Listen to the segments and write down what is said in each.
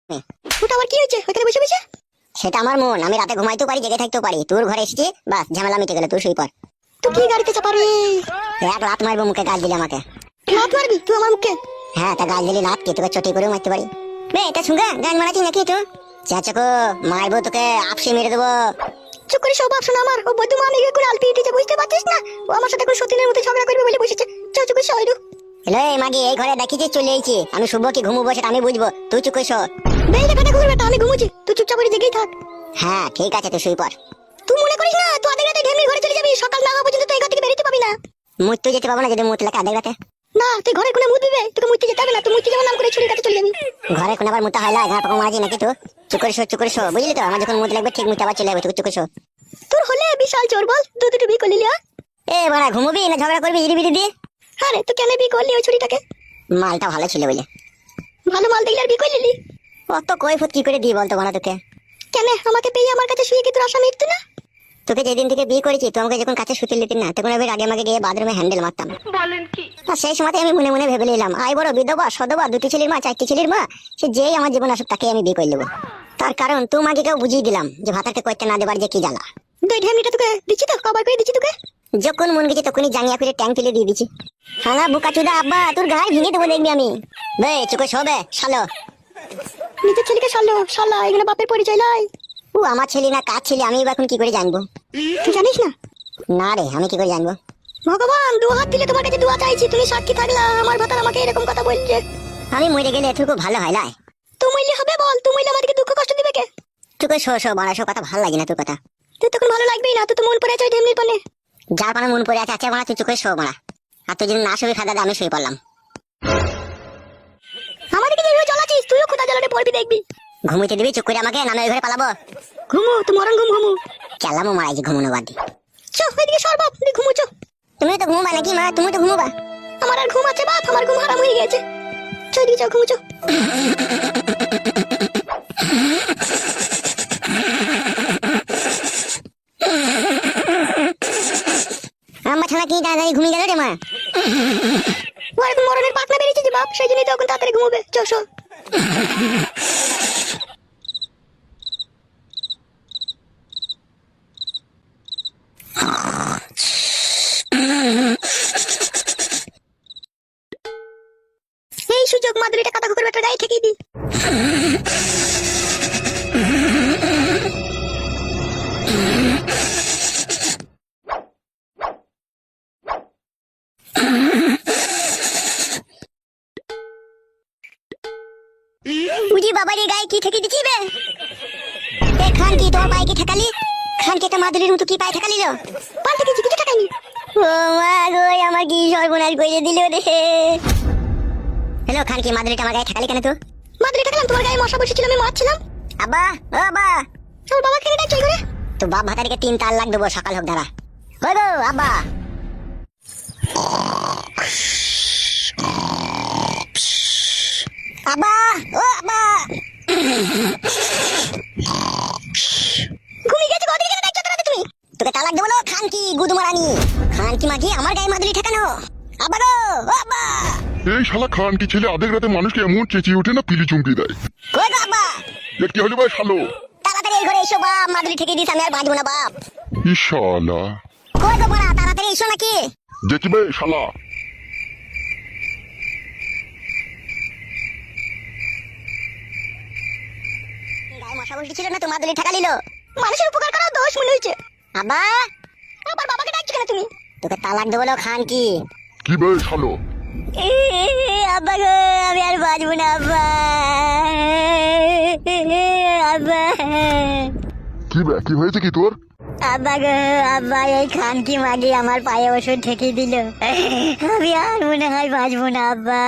ওটা আবার কি হয়েছে ওখানে বসে বসে? সেটা আমার মন, আমি রাতে ঘুমাইতেও পারি জেগে থাকতেও পারি। তোর ঘরে এসেছি, বাস ঝামেলা মিটে গেল, তুই শুই পড়। তুই কি গাড়িতে চাপারে? এক লাত মারবো মুখে, গাল দিলে আমাকে। লাত মারবি তুই আমার মুখে? হ্যাঁ, তা গাল দিলি লাত কি তোকে চটি করেও মারতে পারি। বে এটা শুনগা গান মারাচ্ছি নাকি তো? চাচাকো মারবো তোকে, আপসি মেরে দেবো। চুপ করে সব ভাবছো না আমার। ও বৈদ্য মানে করে আলপি উঠেছে, বুঝতে পারছিস না? ও আমার সাথে কোনো সতীনের মতো ঝগড়া করবে বলে বসেছে। চল চুপ করে শোয়। হ্যালো এই মাগি, এই ঘরে দেখিছি চলে এসেছি আমি। শুভ কি ঘুমবো সেটা আমি বুঝবো, তুই চুপ করে শো। বেইলে কাটা ঘুরবে বেটা, আমি ঘুমুছি, তুই চুপচাপ করে জেগেই থাক। হ্যাঁ ঠিক আছে, তুই শুই পড়। তুই মনে করিস না তুই আধা রাতে ঢেমনি ঘরে চলে যাবি, সকাল না হওয়া পর্যন্ত তুই এই ঘর থেকে বেরোতে পাবি না। মুততে যেতে পাবো না যদি মুত লাগে আধা রাতে? না তুই ঘরে কোনে মুত দিবে, তোকে মুততে যেতে হবে না। তুই মুততে যাওয়ার নাম করে ছুরি কাটে চলে যাবি। ঘরে কোন আবার মুতা হয় না, ঘর পাকা মারাজি নাকি তো? চুপ করে শো, চুপ করে শো, বুঝলি তো? আমার যখন মুত লাগবে ঠিক মুতে আবার চলে যাবে, তুই চুপ করে শো। তোর হলে বিশাল চোর বল, তুই দুটো বিয়ে করলি লিয়া। এ বাড়া, ঘুমোবি না ঝগড়া করবি ইরি বিরি দিয়ে? আরে তুই কেন বিয়ে করলি ওই ছুরিটাকে? মালটা ভালো ছিল বলে। ভালো মাল দেখলে আর বিয়ে করলি নি? অত কৈফত কি করে দিই বলতো বাড়া তোকে? কেন আমাকে পেয়ে আমার কাছে শুয়ে কি তোর আশা মিটতো না? তোকে যেদিন থেকে বিয়ে করেছি তুই আমাকে যখন কাছে শুতে দিতি না, তখন আমি আগে আমাকে গিয়ে বাথরুমে হ্যান্ডেল মারতাম। বলেন কি? আর সেই সময় আমি মনে মনে ভেবে নিলাম, আই বড় বিধবা সধবা, দুটি ছেলের মা, চারটি ছেলের মা, সে যেই আমার জীবন আসুক তাকে আমি বিয়ে করে নেবো। তার কারণ তোমাকে কেউ বুঝিয়ে দিলাম যে ভাতাকে করতে না দেবার যে কি জ্বালা। দুই ঢেমনিটা তোকে দিচ্ছি তো, কবার করে দিচ্ছি তোকে। যখন মন গেছে তখনই জাঙ্গিয়া ফিরে ট্যাঙ্ক তুলে দিয়ে দিচ্ছি। হালা বুকা চুদা আব্বা, তোর গায়ে ভেঙে দেবো দেখবি আমি। বে চুকে শোবে শালো। নিজের ছেলেকে সারলো শালা, এগুলো বাপের পরিচয় লাই। ও আমার ছেলে না কার ছেলে আমি এখন কি করে জানবো? তুই জানিস না? না রে, আমি কি করে জানবো? ভগবান দু হাত দিলে তোমার কাছে দোয়া চাইছি, তুমি সাক্ষী থাকলা আমার ভাতার আমাকে এরকম কথা বলছে। আমি মরে গেলে এটুকু ভালো হয় না? তুই মইলে হবে বল, তুই মইলে আমাদেরকে দুঃখ কষ্ট দিবে কে? চুকে শো শো বাড়া, সব কথা ভালো লাগে না তোর কথা। তুই তখন ভালো লাগবেই না, তুই তো মন পড়ে আছে ওই ঢেমনির পানে। যার পানে মন পড়ে আছে আছে বাড়া, তুই চুকে শো বাড়া। আর তুই যদি না শুবি ফাঁদা দে, আমি শুয়ে পড়লাম। আমাদেরকে যেভাবে জ্বালাচ্ছিস তুইও খোদা জ্বালাতে পড়বি দেখবি। ঘুমুইতে দিবি চুপ করে আমাকে, না ওই ঘরে পালাবো? ঘুমু তুই মরণ ঘুমু। কেলামো মারাইছি ঘুমুনো বাদ দি। চ ওইদিকে সর বাপ, তুই ঘুমু চ। তুমি তো ঘুমবা নাকি মা? তুমি তো ঘুমোবা। আমার আর ঘুম আছে বাপ, আমার ঘুম হারাম হয়ে গেছে। চ ওইদিকে চ, ঘুমু চ। আমার ছাড়া কি তাড়াতাড়ি ঘুমিয়ে গেল রে মা? ও এখন মরণের পাকনা বেরিয়েছে যে বাপ, সেই জন্যই তো এখন তাড়াতাড়ি ঘুমোবে। চ চ। এই সুযোগ মাদুরিটা কাটা কুকুর বেটার গায়ে ঠেকিয়ে দি। উজি বাবারে গায়ে কি ঠেকে দিছি বে? এ খান কি তোর পায়ে কি ঠেকালি? খান কি একটা মাদুলির মতো কি পায়ে ঠেকালি লো? পাল্টে গেছি, কিছু টাকানি। ও মা গো, আমার কি সর্বনাশ করে দিল রে। হ্যালো খান কি মাদুলিটা আমার গায়ে ঠেকালি কেন তো? মাদুরি টাকালাম, তোমার গায়ে মশা বসেছিল, আমি মারছিলাম। আব্বা ও আব্বা। তোর বাবা খেলে ডাক চল করে। তো বাপ ভাতারিকে 3 তাল লাখ দেবো, সকাল হোক দাঁড়া। ওই গো আব্বা। আব্বা ও আব্বা। ঘুমিয়ে গেছে, ওদিকে কেন ডাক চল তুমি? তোকে তালাক দেবো না খান কি গুদমারানি। খান কি মাগি আমার গায়ে মাদুলি ঠেকানো? আব্বা গো ও আব্বা। এই শালা খান কি ছেলে আধেক রাতে মানুষকে এমন চেঁচিয়ে ওঠে না, পিলি চুমকি দেয়। কই গো আব্বা? এ কি হলো ভাই শালো? তাড়াতাড়ি এই ঘরে এসো বাপ, মাদুলি ঠেকে দিস, আমি আর বাঁচবো না বাপ। ই শালা কই গো বড়া, তাড়াতাড়ি এসো নাকি? দেখি বে শালা। গায়ে মশা বসেছিল না তো মাদুলি ঠেকালিল। মানুষের উপকার করা দোষ মনে হয়েছে। আব্বা আবার বাবাকে ডাকছো কেন তুমি? তোকে তালাক দেবো না খান কি। কি বে শালো? আব্বা গো আমি আর বাঁচবো না আব্বা। আব্বা কি বে, কি হয়েছে কি তোর? আব্বা গো আব্বা, এই খান কি মাগি আমার পায়ে ওষুধ ঠেকিয়ে দিল, আমি আর মনে হয় বাঁচবো না আব্বা।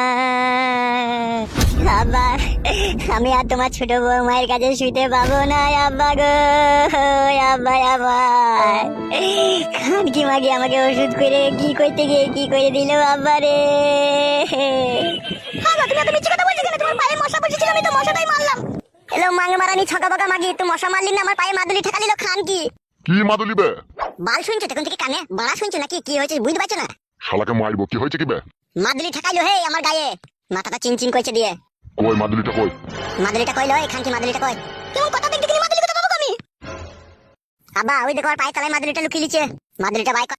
আব্বা আমি আর তোমার ছোট বৌমায়ের কাছে শুতে পাবো না আব্বা গো। আব্বা আবার খান কি মাগি আমাকে ওষুধ করে কি করতে গিয়ে কি করে দিল আব্বা রে। হ্যাঁ তুমি এত মিথ্যে কথা বলছো কেন? তোমার পায়ে মশা বসেছিল, আমি তো মশাটাই মারলাম। এলো মাঙ্গে মারানি ছকা বকা মাগি, তুই মশা মারলি না আমার পায়ে মাদুলি ঠেকালিল খান কি। কি মাদুলি বে? বাল শুনছো তখন থেকে কানে বাড়া শুনছো নাকি? কি হয়েছে বুঝতে পারছো না? শালাকে মারবো, কি হয়েছে কি বে? মাদুলি ঠেকাইলো হে আমার গায়ে, মাথাটা চিনচিন করছে দিয়ে। কই মাদুলিটা কই? মাদুলিটা কইলো এখান কি মাদুলিটা কই? কেমন কথা দেখতে গেলে মাদুলি কথা পাবো আমি? আব্বা ওই দেখো আর পায়ের তলায় মাদুলিটা লুকিয়ে লিছে। মাদুলিটা বাই কর।